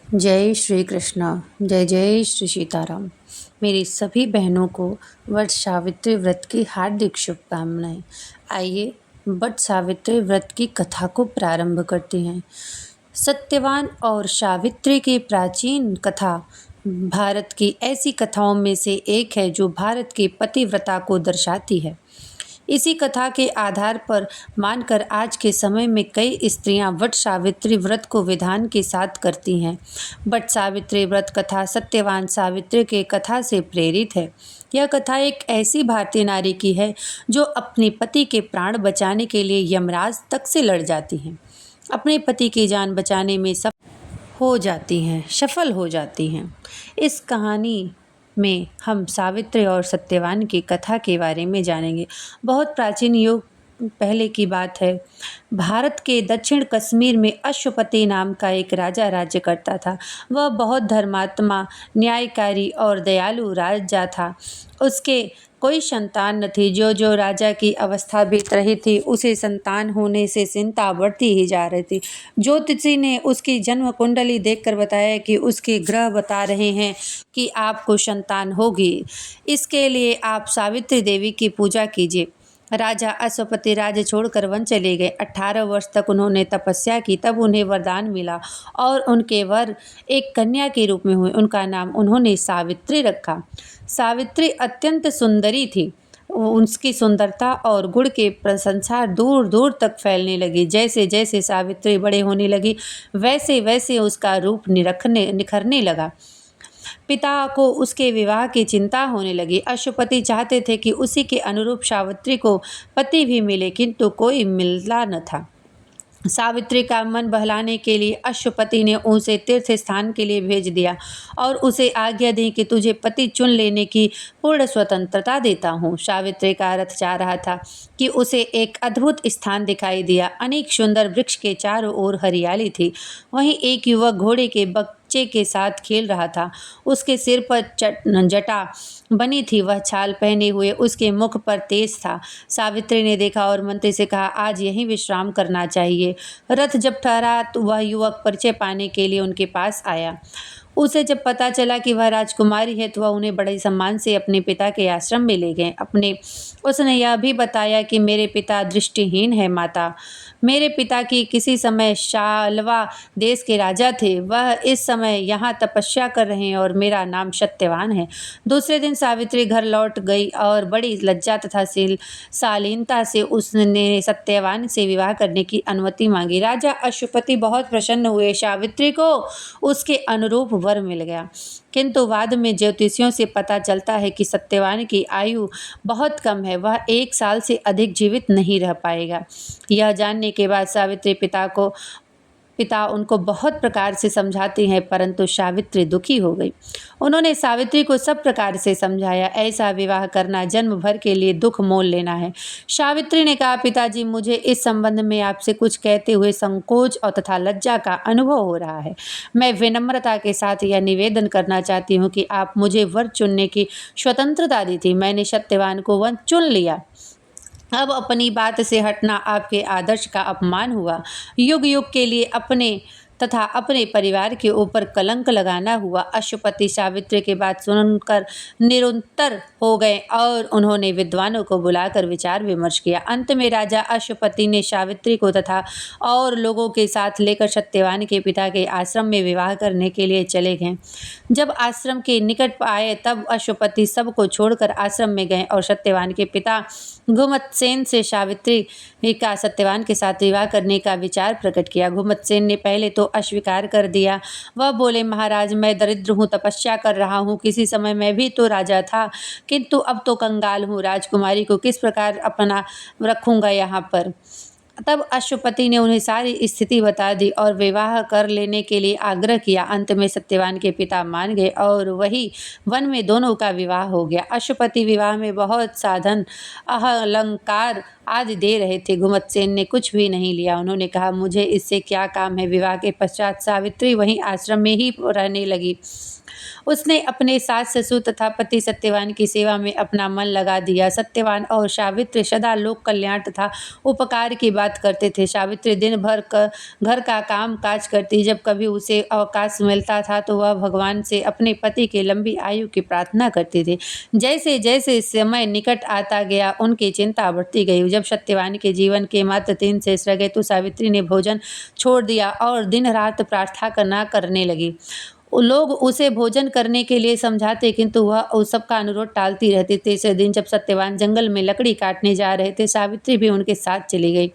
जय श्री कृष्णा। जय जय श्री सीताराम। मेरी सभी बहनों को वट सावित्री व्रत की हार्दिक शुभकामनाएं। आइए वट सावित्री व्रत की कथा को प्रारंभ करते हैं। सत्यवान और सावित्री की प्राचीन कथा भारत की ऐसी कथाओं में से एक है जो भारत की पतिव्रता को दर्शाती है। इसी कथा के आधार पर मानकर आज के समय में कई स्त्रियां वट सावित्री व्रत को विधान के साथ करती हैं। वट सावित्री व्रत कथा सत्यवान सावित्री के कथा से प्रेरित है। यह कथा एक ऐसी भारतीय नारी की है जो अपने पति के प्राण बचाने के लिए यमराज तक से लड़ जाती हैं। अपने पति की जान बचाने में सफल हो जाती हैं। इस कहानी में हम सावित्री और सत्यवान की कथा के बारे में जानेंगे। बहुत प्राचीन युग पहले की बात है। भारत के दक्षिण कश्मीर में अश्वपति नाम का एक राजा राज्य करता था। वह बहुत धर्मात्मा, न्यायकारी और दयालु राजा था। उसके कोई संतान न थी। जो जो राजा की अवस्था बीत रही थी उसे संतान होने से चिंता बढ़ती ही जा रही थी। ज्योतिषी ने उसकी जन्म कुंडली देखकर बताया कि उसके ग्रह बता रहे हैं कि आपको संतान होगी। इसके लिए आप सावित्री देवी की पूजा कीजिए। राजा अश्वपति राज्य छोड़कर वन चले गए। 18 वर्ष तक उन्होंने तपस्या की, तब उन्हें वरदान मिला और उनके वर एक कन्या के रूप में हुए। उनका नाम उन्होंने सावित्री रखा। सावित्री अत्यंत सुंदरी थी। उसकी सुंदरता और गुण के प्रशंसा दूर दूर तक फैलने लगी। जैसे जैसे सावित्री बड़े होने लगी वैसे वैसे उसका रूप निखरने लगा। पिता को उसके विवाह की चिंता होने लगी। अश्वपति चाहते थे कि उसी के अनुरूप सावित्री को पति भी मिले, किंतु कोई मिलता न था। सावित्री का मन बहलाने के लिए अश्वपति ने उसे तीर्थ स्थान के लिए भेज दिया और उसे आज्ञा दी कि तुझे पति चुन लेने की पूर्ण स्वतंत्रता देता हूँ। सावित्री का रथ जा रहा था कि उसे एक अद्भुत स्थान दिखाई दिया। अनेक सुंदर वृक्ष के चारों ओर हरियाली थी। वहीं एक युवक घोड़े के बच्चे के साथ खेल रहा था। उसके सिर पर जटा बनी थी। वह छाल पहने हुए उसके मुख पर तेज था। सावित्री ने देखा और मंत्री से कहा, आज यहीं विश्राम करना चाहिए। रथ जब ठहरा तो वह युवक परिचय पाने के लिए उनके पास आया। उसे जब पता चला कि वह राजकुमारी है तो वह उन्हें बड़े सम्मान से अपने पिता के आश्रम में ले गए। उसने यह भी बताया कि मेरे पिता दृष्टिहीन है माता। मेरे पिता की किसी समय शालवा देश के राजा थे। वह इस समय यहाँ तपस्या कर रहे हैं और मेरा नाम सत्यवान है। दूसरे दिन सावित्री घर लौट गई और बड़ी लज्जा तथा शालीनता से उसने सत्यवान से विवाह करने की अनुमति मांगी। राजा अश्वपति बहुत प्रसन्न हुए। सावित्री को उसके अनुरूप वर मिल गया, किंतु बाद में ज्योतिषियों से पता चलता है कि सत्यवान की आयु बहुत कम है। वह 1 साल से अधिक जीवित नहीं रह पाएगा। यह जानने के बाद पिता उनको बहुत प्रकार से समझाते हैं, परंतु सावित्री दुखी हो गई। उन्होंने सावित्री को सब प्रकार से समझाया। ऐसा विवाह करना जन्म भर के लिए दुख मोल लेना है। सावित्री ने कहा, पिताजी, मुझे इस संबंध में आपसे कुछ कहते हुए संकोच और तथा लज्जा का अनुभव हो रहा है। मैं विनम्रता के साथ यह निवेदन करना चाहती हूँ कि आप मुझे वर चुनने की स्वतंत्रता दी थी। मैंने सत्यवान को वर चुन लिया। अब अपनी बात से हटना आपके आदर्श का अपमान हुआ। युग युग के लिए अपने तथा अपने परिवार के ऊपर कलंक लगाना हुआ। अश्वपति सावित्री की बात सुनकर निरुत्तर हो गए और उन्होंने विद्वानों को बुलाकर विचार विमर्श किया। अंत में राजा अश्वपति ने सावित्री को तथा और लोगों के साथ लेकर सत्यवान के पिता के आश्रम में विवाह करने के लिए चले गए। जब आश्रम के निकट आए तब अश्वपति सबको छोड़कर आश्रम में गए और सत्यवान के पिता घुमतसेन से सावित्री का सत्यवान के साथ विवाह करने का विचार प्रकट किया। घुमतसेन ने पहले तो अस्वीकार कर दिया। वह बोले, महाराज, मैं दरिद्र हूँ, तपस्या कर रहा हूँ। किसी समय मैं भी तो राजा था, किंतु अब तो कंगाल हूँ। राजकुमारी को किस प्रकार अपना रखूँगा यहाँ पर। तब अश्वपति ने उन्हें सारी स्थिति बता दी और विवाह कर लेने के लिए आग्रह किया। अंत में सत्यवान के पिता मान गए और वही वन में दोनों का विवाह हो गया। अश्वपति विवाह में बहुत साधन अलंकार आदि दे रहे थे। घुमतसेन ने कुछ भी नहीं लिया। उन्होंने कहा, मुझे इससे क्या काम है। विवाह के पश्चात सावित्री वहीं आश्रम में ही रहने लगी। उसने अपने सास ससुर तथा पति सत्यवान की सेवा में अपना मन लगा दिया। सत्यवान और सावित्री सदा लोक कल्याण तथा उपकार की बात करते थे। सावित्री दिन भर घर का काम काज करती। जब कभी उसे अवकाश मिलता था तो वह भगवान से अपने पति के लंबी आयु की प्रार्थना करती थी। जैसे जैसे समय निकट आता गया उनकी चिंता बढ़ती गई। जब सत्यवान के जीवन के मात्र 3 शेष रह गए तो सावित्री ने भोजन छोड़ दिया और दिन रात प्रार्थना करने लगी। लोग उसे भोजन करने के लिए समझाते किंतु वह उस सबका अनुरोध टालती रहती। तीसरे दिन जब सत्यवान जंगल में लकड़ी काटने जा रहे थे, सावित्री भी उनके साथ चली गई।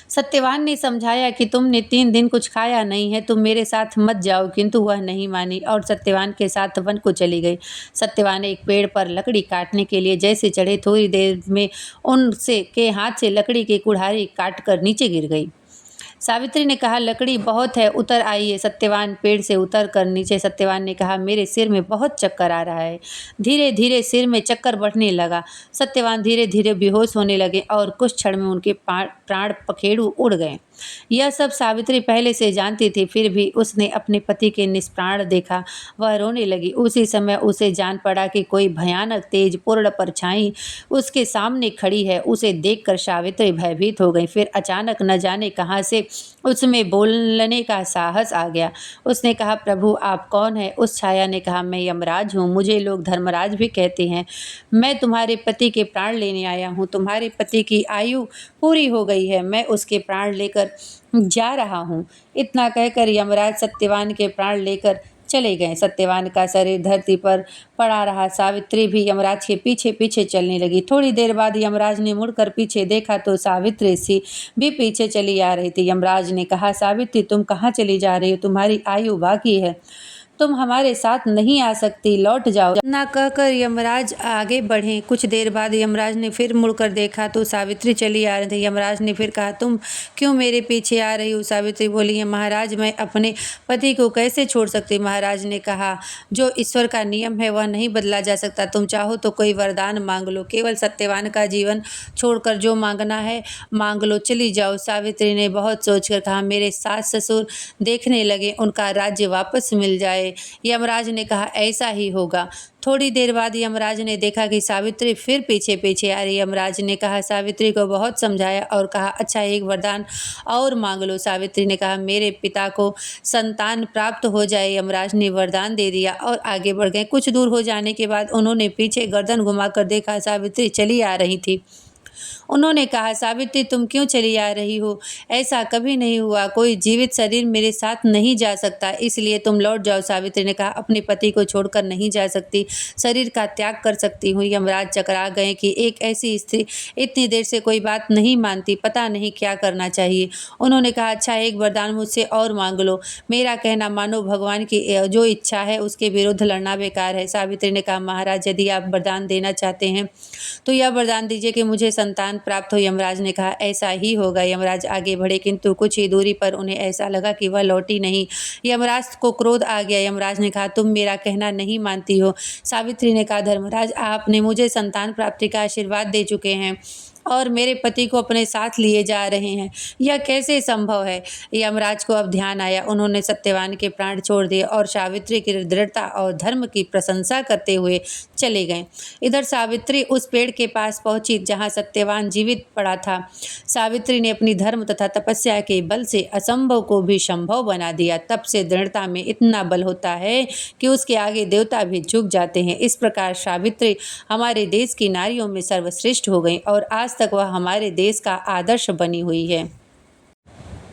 सत्यवान ने समझाया कि तुमने 3 दिन कुछ खाया नहीं है, तुम मेरे साथ मत जाओ, किंतु वह नहीं मानी और सत्यवान के साथ वन को चली गई। सत्यवान एक पेड़ पर लकड़ी काटने के लिए जैसे चढ़े, थोड़ी देर में उनसे के हाथ से लकड़ी की कुल्हाड़ी काटकर नीचे गिर गई। सावित्री ने कहा, लकड़ी बहुत है, उतर आइए। सत्यवान पेड़ से उतर कर नीचे। सत्यवान ने कहा, मेरे सिर में बहुत चक्कर आ रहा है। धीरे धीरे सिर में चक्कर बढ़ने लगा। सत्यवान धीरे धीरे बेहोश होने लगे और कुछ क्षण में उनके प्राण पखेरु उड़ गए। यह सब सावित्री पहले से जानती थी, फिर भी उसने अपने पति के निष्प्राण देखा। वह रोने लगी। उसी समय उसे जान पड़ा कि कोई भयानक तेज पूर्ण परछाई उसके सामने खड़ी है। उसे देखकर सावित्री भयभीत हो गई। फिर अचानक न जाने कहां से उसमें बोलने का साहस आ गया। उसने कहा, प्रभु आप कौन है? उस छाया ने कहा, मैं यमराज हूँ, मुझे लोग धर्मराज भी कहते हैं। मैं तुम्हारे पति के प्राण लेने आया हूँ। तुम्हारे पति की आयु पूरी हो गई है, मैं उसके प्राण लेकर जा रहा हूँ। इतना कहकर यमराज सत्यवान के प्राण लेकर चले गए। सत्यवान का शरीर धरती पर पड़ा रहा। सावित्री भी यमराज के पीछे पीछे चलने लगी। थोड़ी देर बाद यमराज ने मुड़कर पीछे देखा तो सावित्री सी भी पीछे चली आ रही थी। यमराज ने कहा, सावित्री तुम कहाँ चली जा रही हो? तुम्हारी आयु बाकी है, तुम हमारे साथ नहीं आ सकती, लौट जाओ। ना कहकर यमराज आगे बढ़े। कुछ देर बाद यमराज ने फिर मुड़कर देखा तो सावित्री चली आ रही थी। यमराज ने फिर कहा, तुम क्यों मेरे पीछे आ रही हो? सावित्री बोली, महाराज मैं अपने पति को कैसे छोड़ सकती? महाराज ने कहा, जो ईश्वर का नियम है वह नहीं बदला जा सकता। तुम चाहो तो कोई वरदान मांग लो, केवल सत्यवान का जीवन छोड़कर जो मांगना है मांग लो, चली जाओ। सावित्री ने बहुत सोचकर कहा, मेरे सास ससुर देखने लगे, उनका राज्य वापस मिल जाए। यमराज ने कहा, ऐसा ही होगा। थोड़ी देर बाद यमराज ने देखा कि सावित्री फिर पीछे पीछे आ रही। यमराज ने कहा, सावित्री को बहुत समझाया और कहा, अच्छा एक वरदान और मांग लो। सावित्री ने कहा, मेरे पिता को संतान प्राप्त हो जाए। यमराज ने वरदान दे दिया और आगे बढ़ गए। कुछ दूर हो जाने के बाद उन्होंने पीछे गर्दन घुमाकर देखा, सावित्री चली आ रही थी। उन्होंने कहा, सावित्री तुम क्यों चली आ रही हो? ऐसा कभी नहीं हुआ, कोई जीवित शरीर मेरे साथ नहीं जा सकता, इसलिए तुम लौट जाओ। सावित्री ने कहा, अपने पति को छोड़कर नहीं जा सकती, शरीर का त्याग कर सकती हूँ। यमराज चकरा गए कि एक ऐसी स्त्री इतनी देर से कोई बात नहीं मानती, पता नहीं क्या करना चाहिए। उन्होंने कहा, अच्छा एक वरदान मुझसे और मांग लो, मेरा कहना मानो, भगवान की जो इच्छा है उसके विरुद्ध लड़ना बेकार है। सावित्री ने कहा, महाराज यदि आप वरदान देना चाहते हैं तो यह वरदान दीजिए कि मुझे संतान प्राप्त हो। यमराज ने कहा, ऐसा ही होगा। यमराज आगे बढ़े किंतु कुछ ही दूरी पर उन्हें ऐसा लगा कि वह लौटी नहीं। यमराज को क्रोध आ गया। यमराज ने कहा, तुम मेरा कहना नहीं मानती हो। सावित्री ने कहा, धर्मराज आपने मुझे संतान प्राप्ति का आशीर्वाद दे चुके हैं और मेरे पति को अपने साथ लिए जा रहे हैं, यह कैसे संभव है? यमराज को अब ध्यान आया। उन्होंने सत्यवान के प्राण छोड़ दिए और सावित्री की दृढ़ता और धर्म की प्रशंसा करते हुए चले गए। इधर सावित्री उस पेड़ के पास पहुंची जहां सत्यवान जीवित पड़ा था। सावित्री ने अपनी धर्म तथा तपस्या के बल से असंभव को भी संभव बना दिया। तब से दृढ़ता में इतना बल होता है कि उसके आगे देवता भी झुक जाते हैं। इस प्रकार सावित्री हमारे देश की नारियों में सर्वश्रेष्ठ हो गई और आज तक वह हमारे देश का आदर्श बनी हुई है।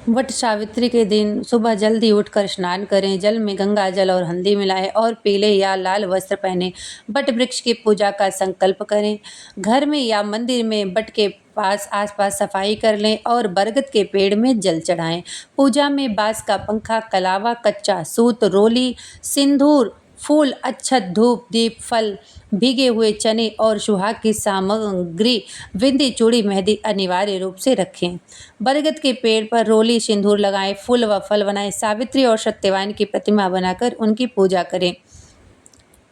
वट सावित्री के दिन सुबह जल्दी उठकर स्नान करें, जल में गंगा जल और हल्दी मिलाएं और पीले या लाल वस्त्र पहने वट वृक्ष की पूजा का संकल्प करें। घर में या मंदिर में वट के पास आसपास सफाई कर लें और बरगद के पेड़ में जल चढ़ाएं। पूजा में बांस का पंखा, कलावा, कच्चा सूत, रोली, सिंदूर, फूल, अक्षत, धूप, दीप, फल, भीगे हुए चने और सुहाग की सामग्री, बिंदी, चूड़ी, मेहंदी अनिवार्य रूप से रखें। बरगद के पेड़ पर रोली, सिंदूर लगाएं, फूल व फल बनाएं। सावित्री और सत्यवान की प्रतिमा बनाकर उनकी पूजा करें।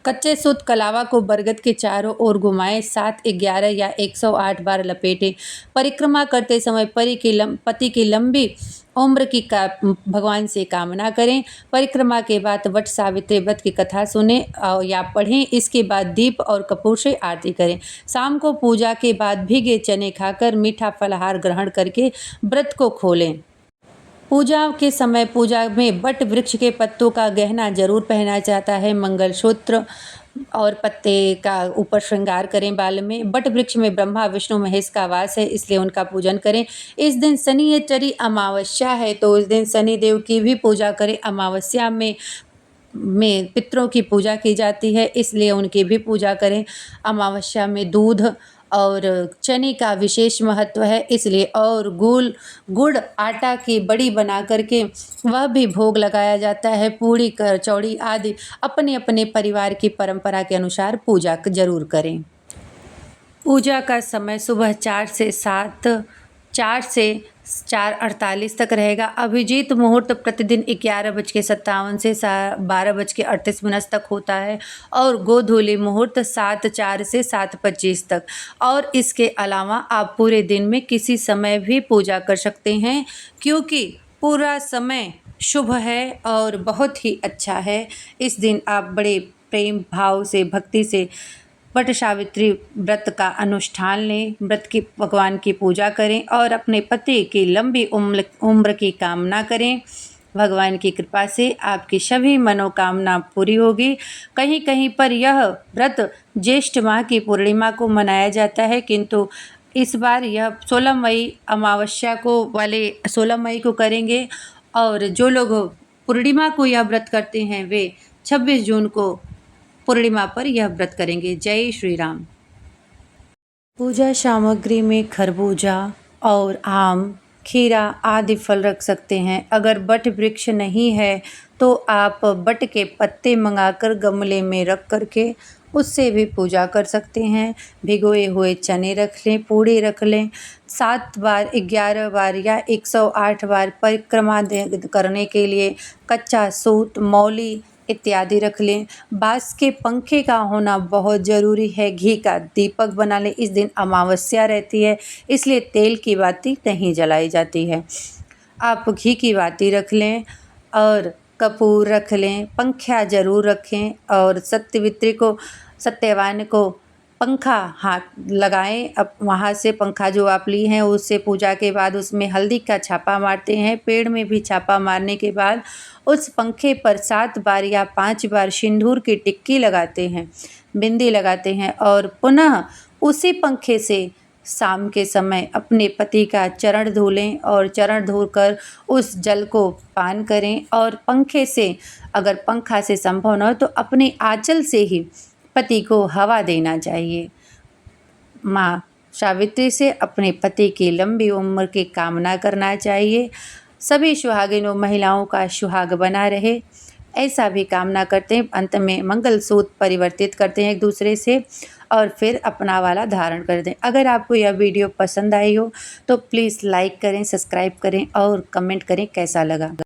कच्चे शुद्ध कलावा को बरगद के चारों ओर घुमाएं, 7, 11 या 108 बार लपेटें। परिक्रमा करते समय पति की लंबी उम्र की भगवान से कामना करें। परिक्रमा के बाद वट सावित्री व्रत की कथा सुने या पढ़ें। इसके बाद दीप और कपूर से आरती करें। शाम को पूजा के बाद भीगे चने खाकर मीठा फलाहार ग्रहण करके व्रत को खोलें। पूजा के समय पूजा में बट वृक्ष के पत्तों का गहना जरूर पहना जाता है। मंगलसूत्र और पत्ते का ऊपर श्रृंगार करें बाल में। बट वृक्ष में ब्रह्मा विष्णु महेश का वास है, इसलिए उनका पूजन करें। इस दिन शनिचरी अमावस्या है, तो इस दिन शनि देव की भी पूजा करें। अमावस्या में पितरों की पूजा की जाती है, इसलिए उनकी भी पूजा करें। अमावस्या में दूध और चने का विशेष महत्व है, इसलिए और गुड़ आटा की बड़ी बना करके वह भी भोग लगाया जाता है। पूड़ी कचौड़ी आदि अपने अपने परिवार की परंपरा के अनुसार पूजा जरूर करें। पूजा का समय सुबह 4 से 4:48 तक रहेगा। अभिजीत मुहूर्त प्रतिदिन 11:57 से 12:38 तक होता है और गोधूली मुहूर्त 7:04 से 7:25 तक। और इसके अलावा आप पूरे दिन में किसी समय भी पूजा कर सकते हैं, क्योंकि पूरा समय शुभ है और बहुत ही अच्छा है। इस दिन आप बड़े प्रेम भाव से, भक्ति से वट सावित्री व्रत का अनुष्ठान लें, व्रत की भगवान की पूजा करें और अपने पति की लंबी उम्र की कामना करें। भगवान की कृपा से आपकी सभी मनोकामना पूरी होगी। कहीं कहीं पर यह व्रत ज्येष्ठ माह की पूर्णिमा को मनाया जाता है, किंतु इस बार यह 16 मई अमावस्या को 16 मई को करेंगे। और जो लोग पूर्णिमा को यह व्रत करते हैं वे 26 जून को पूर्णिमा पर यह व्रत करेंगे। जय श्री राम। पूजा सामग्री में खरबूजा और आम, खीरा आदि फल रख सकते हैं। अगर बट वृक्ष नहीं है तो आप बट के पत्ते मंगाकर गमले में रख करके उससे भी पूजा कर सकते हैं। भिगोए हुए चने रख लें, पूड़ी रख लें। 7 बार, 11 बार या 108 बार परिक्रमा करने के लिए कच्चा सूत, मौली इत्यादि रख लें। बांस के पंखे का होना बहुत ज़रूरी है। घी का दीपक बना लें। इस दिन अमावस्या रहती है, इसलिए तेल की बाती नहीं जलाई जाती है। आप घी की बाती रख लें और कपूर रख लें। पंखा ज़रूर रखें और सत्यवान को पंखा हाथ लगाएं। अब वहाँ से पंखा जो आप लिए हैं उससे पूजा के बाद उसमें हल्दी का छापा मारते हैं। पेड़ में भी छापा मारने के बाद उस पंखे पर 7 बार या 5 बार सिंदूर की टिक्की लगाते हैं, बिंदी लगाते हैं और पुनः उसी पंखे से शाम के समय अपने पति का चरण धो लें और चरण धोकर उस जल को पान करें। और पंखे से, अगर पंखा से संभव न हो तो अपने आंचल से ही पति को हवा देना चाहिए। माँ सावित्री से अपने पति की लंबी उम्र की कामना करना चाहिए। सभी सुहागिनों महिलाओं का सुहाग बना रहे, ऐसा भी कामना करते हैं। अंत में मंगलसूत्र परिवर्तित करते हैं एक दूसरे से और फिर अपना वाला धारण कर दें। अगर आपको यह वीडियो पसंद आई हो तो प्लीज़ लाइक करें, सब्सक्राइब करें और कमेंट करें कैसा लगा।